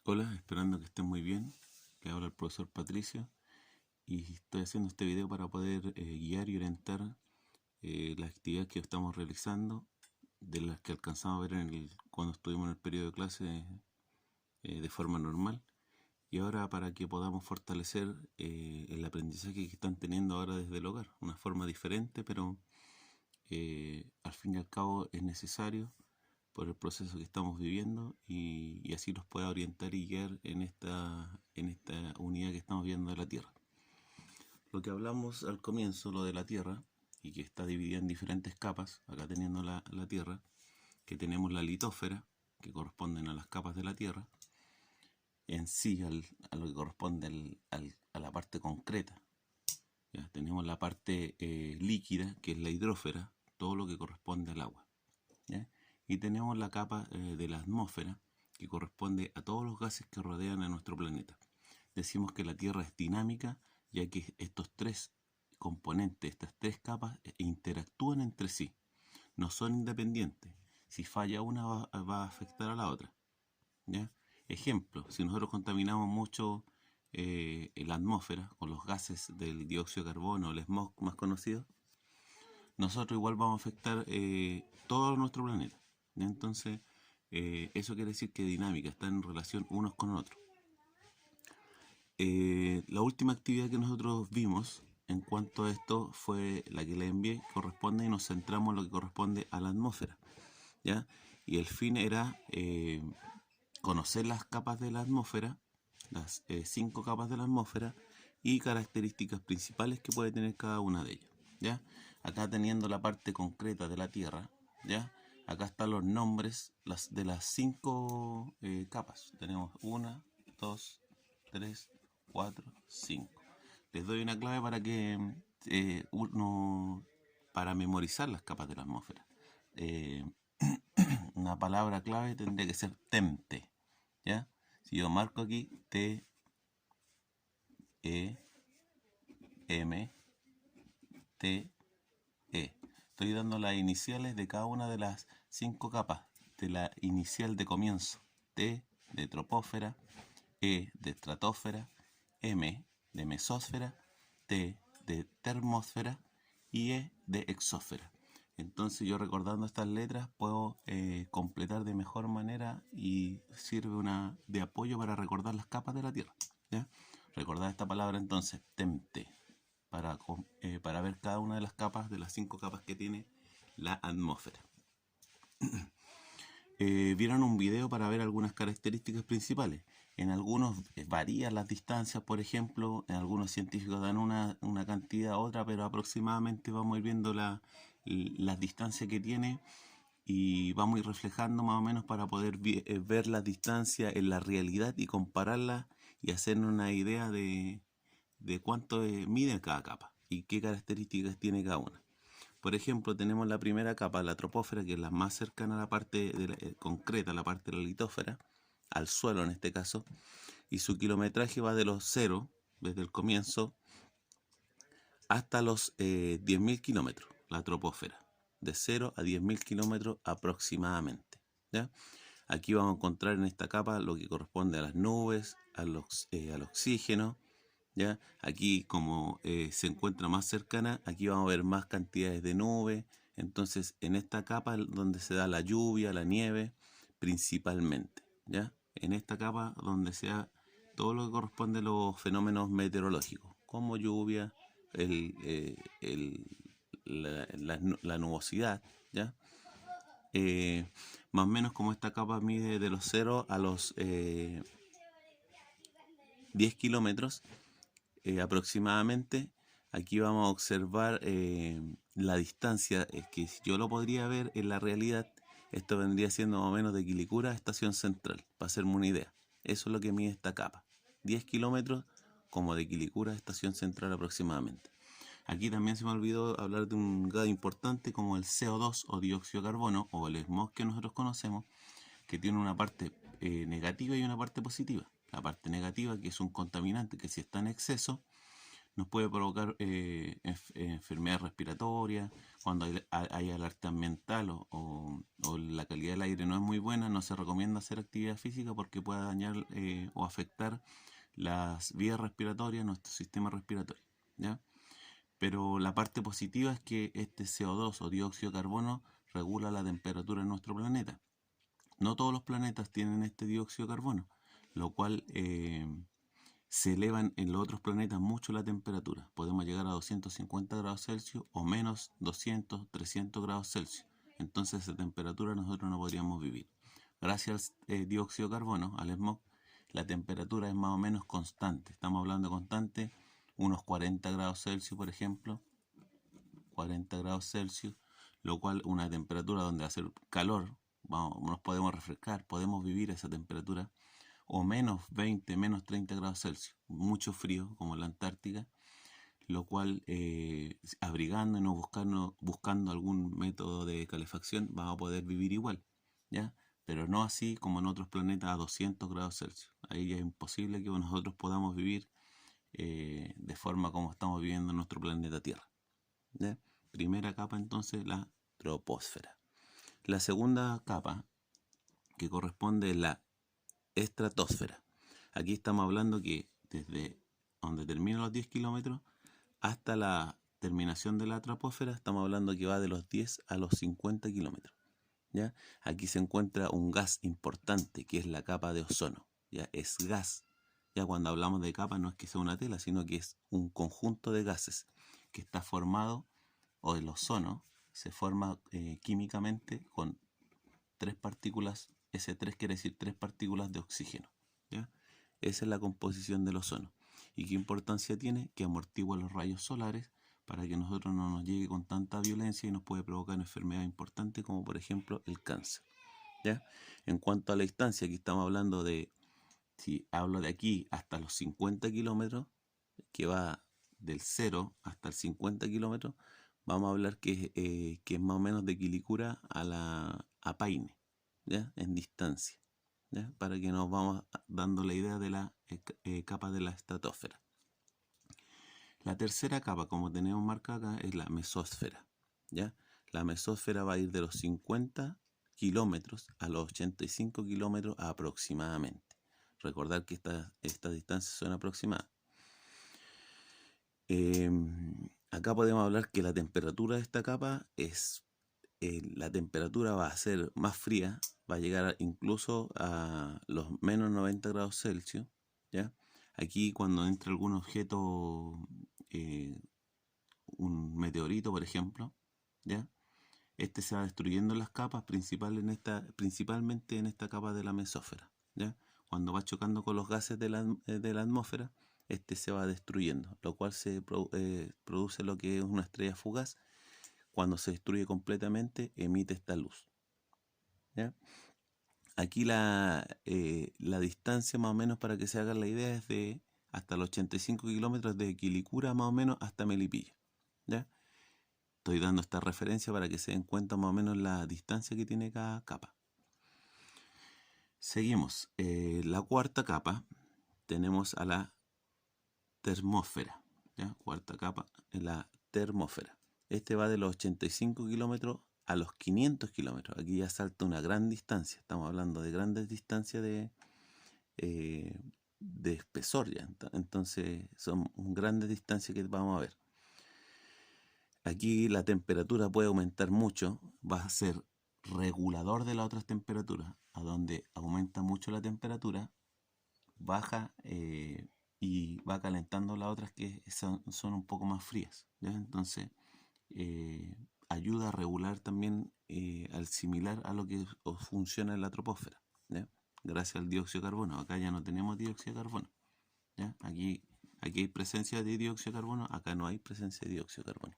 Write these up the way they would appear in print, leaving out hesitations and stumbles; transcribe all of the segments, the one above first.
Hola, esperando que estén muy bien. Le habla el profesor Patricio y estoy haciendo este video para poder guiar y orientar las actividades que estamos realizando, de las que alcanzamos a ver cuando estuvimos en el periodo de clase de forma normal, y ahora para que podamos fortalecer el aprendizaje que están teniendo ahora desde el hogar, una forma diferente, pero al fin y al cabo es necesario por el proceso que estamos viviendo y así los pueda orientar y guiar en esta unidad que estamos viendo de la Tierra. Lo que hablamos al comienzo, lo de la Tierra, y que está dividida en diferentes capas, acá teniendo la Tierra, que tenemos la litósfera, que corresponden a las capas de la Tierra, en sí a lo que corresponde a la parte concreta. Ya, tenemos la parte líquida, que es la hidrósfera, todo lo que corresponde al agua. ¿Ya? Y tenemos la capa de la atmósfera, que corresponde a todos los gases que rodean a nuestro planeta. Decimos que la Tierra es dinámica, ya que estos tres componentes, estas tres capas, interactúan entre sí, no son independientes. Si falla una va a afectar a la otra. ¿Ya? Ejemplo, si nosotros contaminamos mucho la atmósfera con los gases del dióxido de carbono, el smog más conocido, nosotros igual vamos a afectar todo nuestro planeta. ¿Ya? Entonces, eso quiere decir que dinámica, están en relación unos con otros. La última actividad que nosotros vimos en cuanto a esto fue la que le envié, corresponde, y nos centramos en lo que corresponde a la atmósfera. ¿Ya? Y el fin era conocer las capas de la atmósfera, las 5 capas de la atmósfera, y características principales que puede tener cada una de ellas. ¿Ya? Acá teniendo la parte concreta de la Tierra, ¿ya? Acá están los nombres de las 5 capas. Tenemos 1, 2, 3, 4, 5. Les doy una clave para que para memorizar las capas de la atmósfera. Una palabra clave tendría que ser TEMTE. ¿Ya? Si yo marco aquí T, E, M, T, E. Estoy dando las iniciales de cada una de las 5 capas. De la inicial de comienzo. T de troposfera, E de estratosfera, M de mesósfera, T de termósfera y E de exósfera. Entonces yo recordando estas letras puedo completar de mejor manera y sirve de apoyo para recordar las capas de la Tierra. ¿Ya? Recordar esta palabra entonces, TEMTE, para ver cada una de las capas, de las 5 capas que tiene la atmósfera. Vieron un video para ver algunas características principales. En algunos varían las distancias, por ejemplo, en algunos científicos dan una cantidad, otra, pero aproximadamente vamos a ir viendo las distancias que tiene y vamos a ir reflejando más o menos para poder ver las distancias en la realidad y compararlas y hacernos una idea de cuánto mide cada capa y qué características tiene cada una. Por ejemplo, tenemos la primera capa, la troposfera, que es la más cercana a la parte concreta, la parte de la litósfera, al suelo en este caso, y su kilometraje va de los 0, desde el comienzo, hasta los 10.000 kilómetros, la troposfera, de 0 a 10.000 kilómetros aproximadamente. ¿Ya? Aquí vamos a encontrar en esta capa lo que corresponde a las nubes, al oxígeno. ¿Ya? Aquí como se encuentra más cercana, aquí vamos a ver más cantidades de nubes. Entonces en esta capa donde se da la lluvia, la nieve, principalmente. ¿Ya? En esta capa donde se da todo lo que corresponde a los fenómenos meteorológicos, como lluvia, la nubosidad. ¿Ya? Más o menos como esta capa mide de los 0 a los 10 kilómetros aproximadamente. Aquí vamos a observar la distancia, es que si yo lo podría ver en la realidad, esto vendría siendo más o menos de Quilicura a Estación Central, para hacerme una idea. Eso es lo que mide esta capa, 10 kilómetros como de Quilicura a Estación Central aproximadamente. Aquí también se me olvidó hablar de un gas importante como el CO2 o dióxido de carbono, o el smog que nosotros conocemos, que tiene una parte negativa y una parte positiva. La parte negativa, que es un contaminante que si está en exceso nos puede provocar enfermedades respiratorias. Cuando hay alerta ambiental o la calidad del aire no es muy buena, no se recomienda hacer actividad física porque puede dañar o afectar las vías respiratorias, nuestro sistema respiratorio, ¿ya? Pero la parte positiva es que este CO2 o dióxido de carbono regula la temperatura en nuestro planeta. No todos los planetas tienen este dióxido de carbono, lo cual se elevan en los otros planetas mucho la temperatura. Podemos llegar a 250 grados Celsius o menos 200, 300 grados Celsius. Entonces, esa temperatura nosotros no podríamos vivir. Gracias al dióxido de carbono, al smog, la temperatura es más o menos constante. Estamos hablando de constante, unos 40 grados Celsius, por ejemplo. 40 grados Celsius, lo cual una temperatura donde va a ser calor, nos podemos refrescar, podemos vivir a esa temperatura, o menos 20, menos 30 grados Celsius, mucho frío como en la Antártica, lo cual abrigándonos, buscando algún método de calefacción, vamos a poder vivir igual, ¿ya? Pero no así como en otros planetas a 200 grados Celsius. Ahí ya es imposible que nosotros podamos vivir de forma como estamos viviendo en nuestro planeta Tierra, ¿ya? Primera capa entonces, la troposfera. La segunda capa que corresponde es la estratosfera. Aquí estamos hablando que desde donde terminan los 10 kilómetros hasta la terminación de la troposfera, estamos hablando que va de los 10 a los 50 kilómetros, ¿ya? Aquí se encuentra un gas importante que es la capa de ozono, ¿ya? Es gas. Ya cuando hablamos de capa no es que sea una tela, sino que es un conjunto de gases que está formado, o el ozono se forma químicamente con 3 partículas, S3 quiere decir 3 partículas de oxígeno, ¿ya? Esa es la composición del ozono. ¿Y qué importancia tiene? Que amortigua los rayos solares para que nosotros no nos llegue con tanta violencia y nos puede provocar enfermedades importantes como por ejemplo el cáncer, ¿ya? En cuanto a la distancia, aquí estamos hablando de, si hablo de aquí hasta los 50 kilómetros, que va del 0 hasta el 50 kilómetros, vamos a hablar que es más o menos de Quilicura a Paine, ¿ya? En distancia, ¿ya? Para que nos vamos dando la idea de la capa de la estratosfera. La tercera capa, como tenemos marcada acá, es la mesósfera, ¿ya? La mesósfera va a ir de los 50 kilómetros a los 85 kilómetros aproximadamente. Recordar que estas distancias son aproximadas. Acá podemos hablar que la temperatura de esta capa es, la temperatura va a ser más fría, va a llegar incluso a los menos 90 grados Celsius, ¿ya? Aquí cuando entra algún objeto, un meteorito por ejemplo, ¿ya? Este se va destruyendo las capas, principalmente en esta capa de la mesósfera, ¿ya? Cuando va chocando con los gases de la atmósfera, este se va destruyendo, lo cual produce lo que es una estrella fugaz. Cuando se destruye completamente, emite esta luz, ¿ya? Aquí la distancia más o menos para que se hagan la idea es de hasta los 85 kilómetros de Quilicura más o menos hasta Melipilla, ¿ya? Estoy dando esta referencia para que se den cuenta más o menos la distancia que tiene cada capa. Seguimos. La cuarta capa tenemos a la termósfera, ¿ya? Cuarta capa es la termósfera. Este va de los 85 kilómetros a los 500 kilómetros. Aquí ya salta una gran distancia. Estamos hablando de grandes distancias de espesor ya. Entonces son grandes distancias que vamos a ver. Aquí la temperatura puede aumentar mucho. Va a ser regulador de las otras temperaturas. A donde aumenta mucho la temperatura, baja y va calentando las otras que son un poco más frías, ¿ya? Entonces ayuda a regular también al similar a lo que funciona en la troposfera, ¿ya? Gracias al dióxido de carbono. Acá ya no tenemos dióxido de carbono, ¿ya? Aquí hay presencia de dióxido de carbono, acá no hay presencia de dióxido de carbono.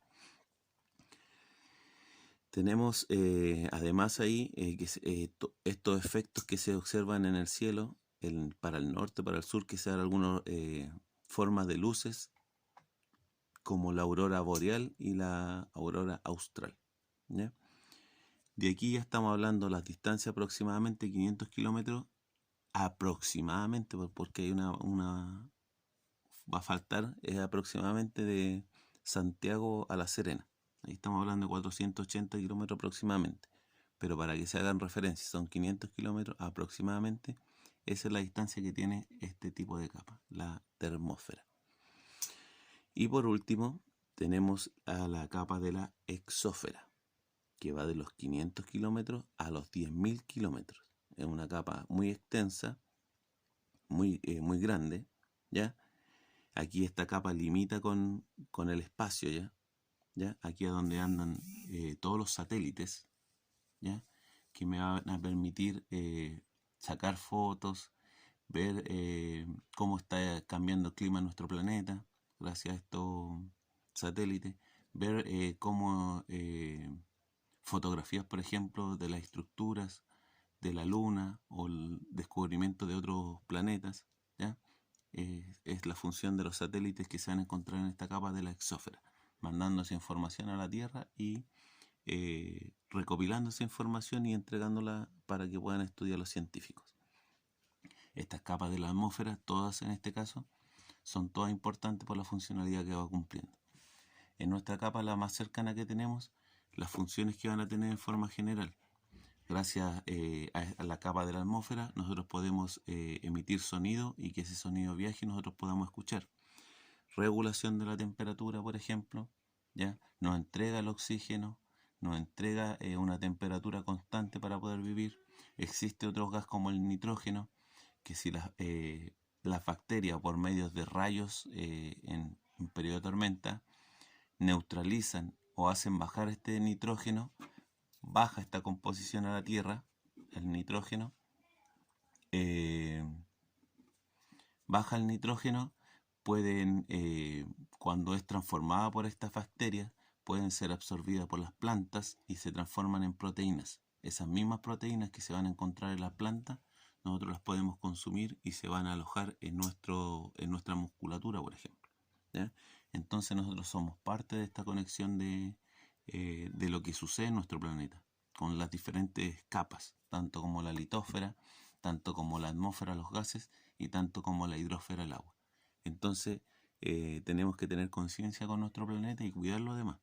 Tenemos además ahí estos efectos que se observan en el cielo, para el norte, para el sur, que se dan algunas formas de luces, como la aurora boreal y la aurora austral, ¿ya? De aquí ya estamos hablando las distancias aproximadamente 500 kilómetros, aproximadamente, porque hay una va a faltar es aproximadamente de Santiago a La Serena. Ahí estamos hablando de 480 kilómetros aproximadamente. Pero para que se hagan referencias, son 500 kilómetros aproximadamente. Esa es la distancia que tiene este tipo de capa, la termósfera. Y por último, tenemos a la capa de la exósfera, que va de los 500 kilómetros a los 10.000 kilómetros. Es una capa muy extensa, muy grande, ¿ya? Aquí esta capa limita con el espacio, ¿ya? Aquí es donde andan todos los satélites, ¿ya? Que me van a permitir sacar fotos, ver cómo está cambiando el clima en nuestro planeta gracias a estos satélites, ver cómo fotografías, por ejemplo, de las estructuras de la Luna o el descubrimiento de otros planetas, ¿ya? Es la función de los satélites que se van a encontrar en esta capa de la exósfera, mandando esa información a la Tierra y recopilando esa información y entregándola para que puedan estudiar los científicos. Estas capas de la atmósfera, todas en este caso, son todas importantes por la funcionalidad que va cumpliendo. En nuestra capa, la más cercana que tenemos, las funciones que van a tener en forma general. Gracias a la capa de la atmósfera, nosotros podemos emitir sonido y que ese sonido viaje y nosotros podamos escuchar. Regulación de la temperatura, por ejemplo, ¿ya? Nos entrega el oxígeno, nos entrega una temperatura constante para poder vivir. Existe otro gas como el nitrógeno, que si las bacterias por medio de rayos en periodo de tormenta neutralizan o hacen bajar este nitrógeno, baja esta composición a la Tierra, el nitrógeno, baja el nitrógeno, pueden, cuando es transformada por estas bacterias, pueden ser absorbidas por las plantas y se transforman en proteínas. Esas mismas proteínas que se van a encontrar en las plantas, nosotros las podemos consumir y se van a alojar en nuestra musculatura, por ejemplo, ¿ya? Entonces nosotros somos parte de esta conexión de lo que sucede en nuestro planeta, con las diferentes capas, tanto como la litosfera, tanto como la atmósfera, los gases, y tanto como la hidrosfera, el agua. Entonces tenemos que tener conciencia con nuestro planeta y cuidar lo demás,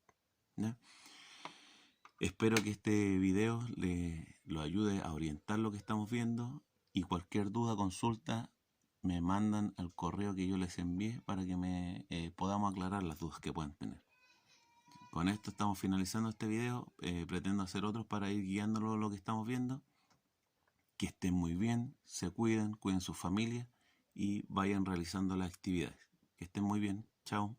¿ya? Espero que este video lo ayude a orientar lo que estamos viendo, y cualquier duda, consulta, me mandan al correo que yo les envié para que podamos aclarar las dudas que puedan tener. Con esto estamos finalizando este video. Pretendo hacer otros para ir guiándolo lo que estamos viendo. Que estén muy bien, se cuiden su familia y vayan realizando las actividades. Que estén muy bien. Chao.